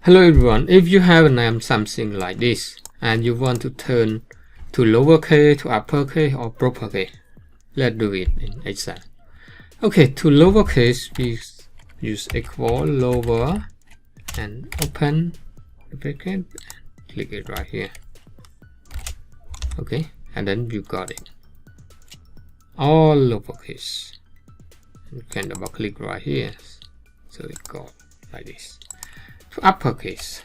Hello everyone, if you have a name something like this and you want to turn to lowercase to uppercase or propercase, let's do it in Excel. Okay, to lowercase we use equal lower and open the bracket, click it right here. Okay, and then you got it. All lowercase. You can double click right here, so it got like this. To uppercase,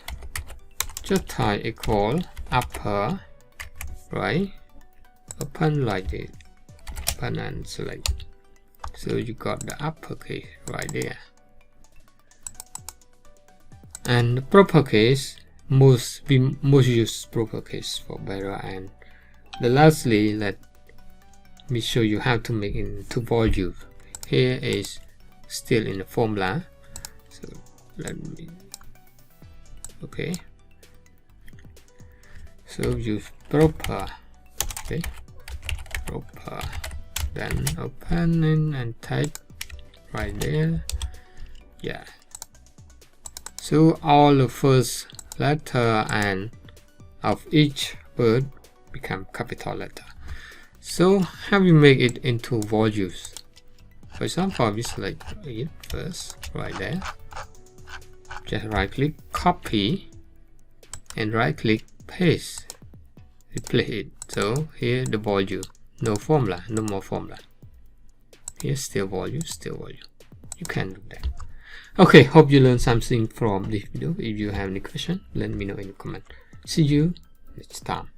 just type equal upper, right? Open like this, open and select. So you got the uppercase right there. And propercase, we most use propercase for better. And the lastly, let me show you how to make into volume. Here is still in the formula, so let me. Okay, so use proper, okay, proper, then open and type right there. Yeah, so all the first letter and of each word become capital letter. So how we make it into volumes? For example, we select it first right there. Just right click, copy, and right click, paste, replace it. So here the volume, no formula, no more formula. Here still volume, still volume. You can do that. Okay, hope you learned something from this video. If you have any question, let me know in the comment. See you next time.